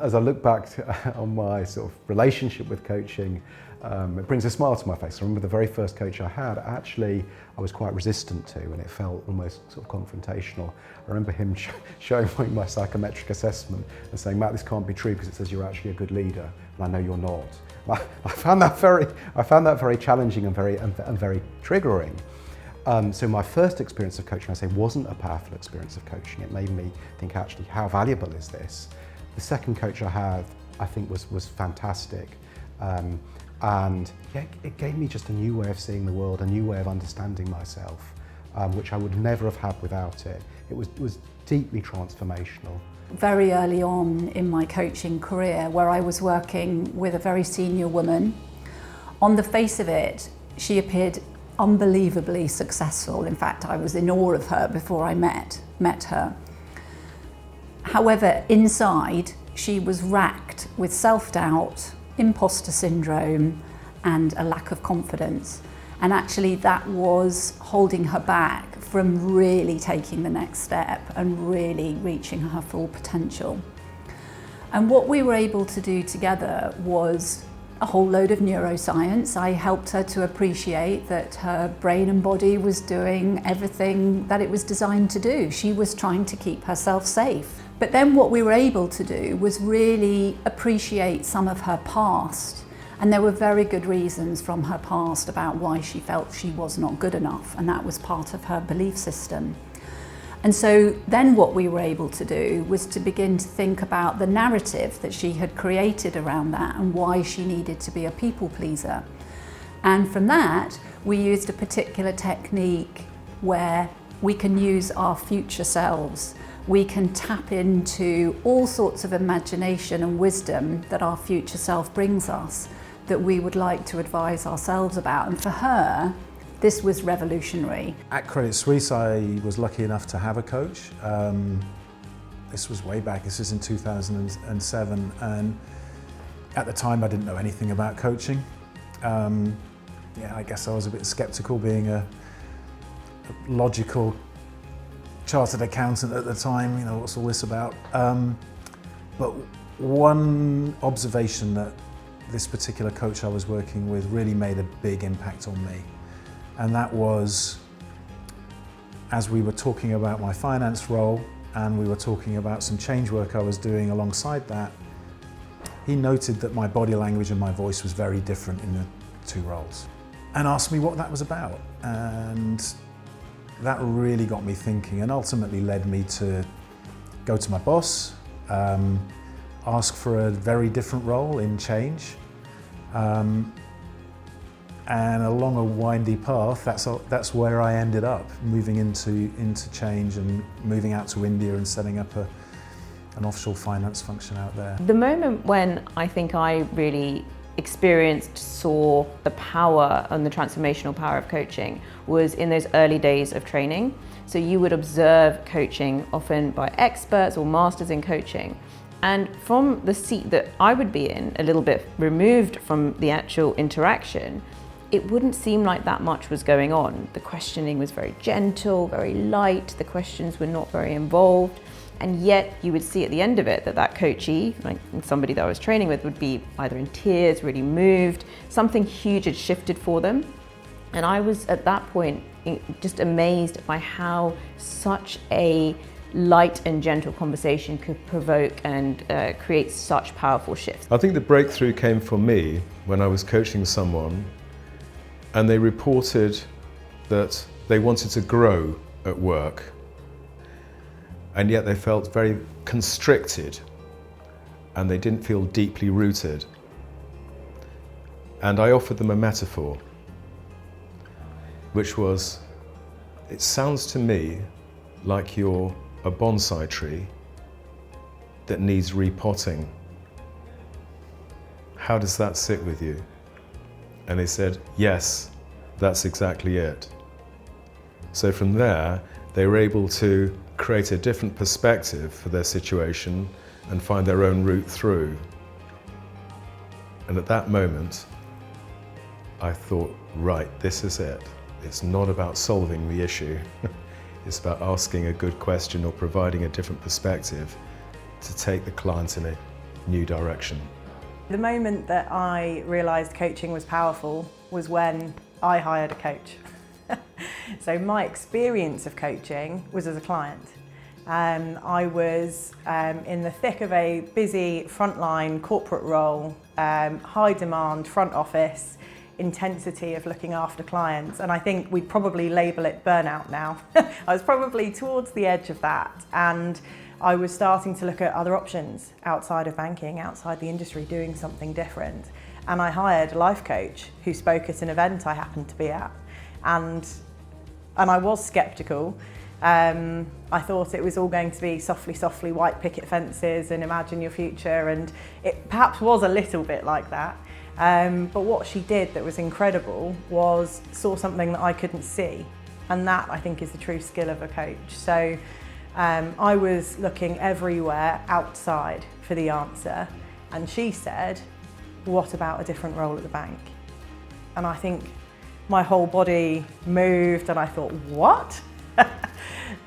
as I look back on my sort of relationship with coaching, it brings a smile to my face. I remember the very first coach I had, actually, I was quite resistant to, and it felt almost sort of confrontational. I remember him showing me my psychometric assessment and saying, Matt, this can't be true because it says you're actually a good leader, and I know you're not. I found that very challenging and very triggering. So my first experience of coaching, I say, wasn't a powerful experience of coaching. It made me think, actually, how valuable is this? The second coach I had, I think, was fantastic. And yeah, it gave me just a new way of seeing the world, a new way of understanding myself, which I would never have had without it. It was deeply transformational. Very early on in my coaching career, where I was working with a very senior woman, on the face of it, she appeared unbelievably successful. In fact, I was in awe of her before I met her. However, inside, she was racked with self-doubt, imposter syndrome, and a lack of confidence. And actually that was holding her back from really taking the next step and really reaching her full potential. And what we were able to do together was a whole load of neuroscience. I helped her to appreciate that her brain and body was doing everything that it was designed to do. She was trying to keep herself safe. But then what we were able to do was really appreciate some of her past. And there were very good reasons from her past about why she felt she was not good enough. And that was part of her belief system. And so then what we were able to do was to begin to think about the narrative that she had created around that and why she needed to be a people pleaser. And from that, we used a particular technique where we can use our future selves. We can tap into all sorts of imagination and wisdom that our future self brings us that we would like to advise ourselves about. And for her, this was revolutionary. At Credit Suisse, I was lucky enough to have a coach. This was way back, this was in 2007, and at the time I didn't know anything about coaching. I guess I was a bit skeptical, being a logical chartered accountant at the time, you know, what's all this about? But one observation that this particular coach I was working with really made a big impact on me. And that was, as we were talking about my finance role and we were talking about some change work I was doing alongside that, he noted that my body language and my voice was very different in the two roles and asked me what that was about. And that really got me thinking and ultimately led me to go to my boss, ask for a very different role in change. And along a windy path, that's where I ended up, moving into change and moving out to India and setting up an offshore finance function out there. The moment when I think I really saw the power and the transformational power of coaching was in those early days of training. So you would observe coaching often by experts or masters in coaching. And from the seat that I would be in, a little bit removed from the actual interaction, it wouldn't seem like that much was going on. The questioning was very gentle, very light, the questions were not very involved, and yet you would see at the end of it that coachee, like somebody that I was training with, would be either in tears, really moved, something huge had shifted for them. And I was at that point just amazed by how such a light and gentle conversation could provoke and create such powerful shifts. I think the breakthrough came for me when I was coaching someone and they reported that they wanted to grow at work, and yet they felt very constricted and they didn't feel deeply rooted. And I offered them a metaphor, which was, it sounds to me like you're a bonsai tree that needs repotting. How does that sit with you? And they said, yes, that's exactly it. So from there, they were able to create a different perspective for their situation and find their own route through. And at that moment, I thought, right, this is it. It's not about solving the issue. It's about asking a good question or providing a different perspective to take the client in a new direction. The moment that I realised coaching was powerful was when I hired a coach. So my experience of coaching was as a client. I was in the thick of a busy frontline corporate role, high demand front office, intensity of looking after clients, and I think we'd probably label it burnout now. I was probably towards the edge of that, and I was starting to look at other options outside of banking, outside the industry, doing something different. And I hired a life coach who spoke at an event I happened to be at, and I was sceptical. I thought it was all going to be softly white picket fences and imagine your future, and it perhaps was a little bit like that. But what she did that was incredible was saw something that I couldn't see, and that I think is the true skill of a coach. So I was looking everywhere outside for the answer, and she said, "What about a different role at the bank?" And I think my whole body moved, and I thought, what?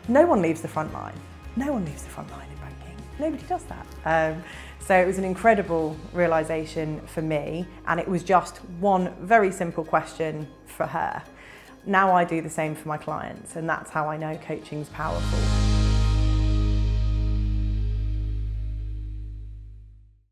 No one leaves the front line. No one leaves the front line in banking. Nobody does that. So it was an incredible realisation for me, and it was just one very simple question for her. Now I do the same for my clients, and that's how I know coaching's powerful.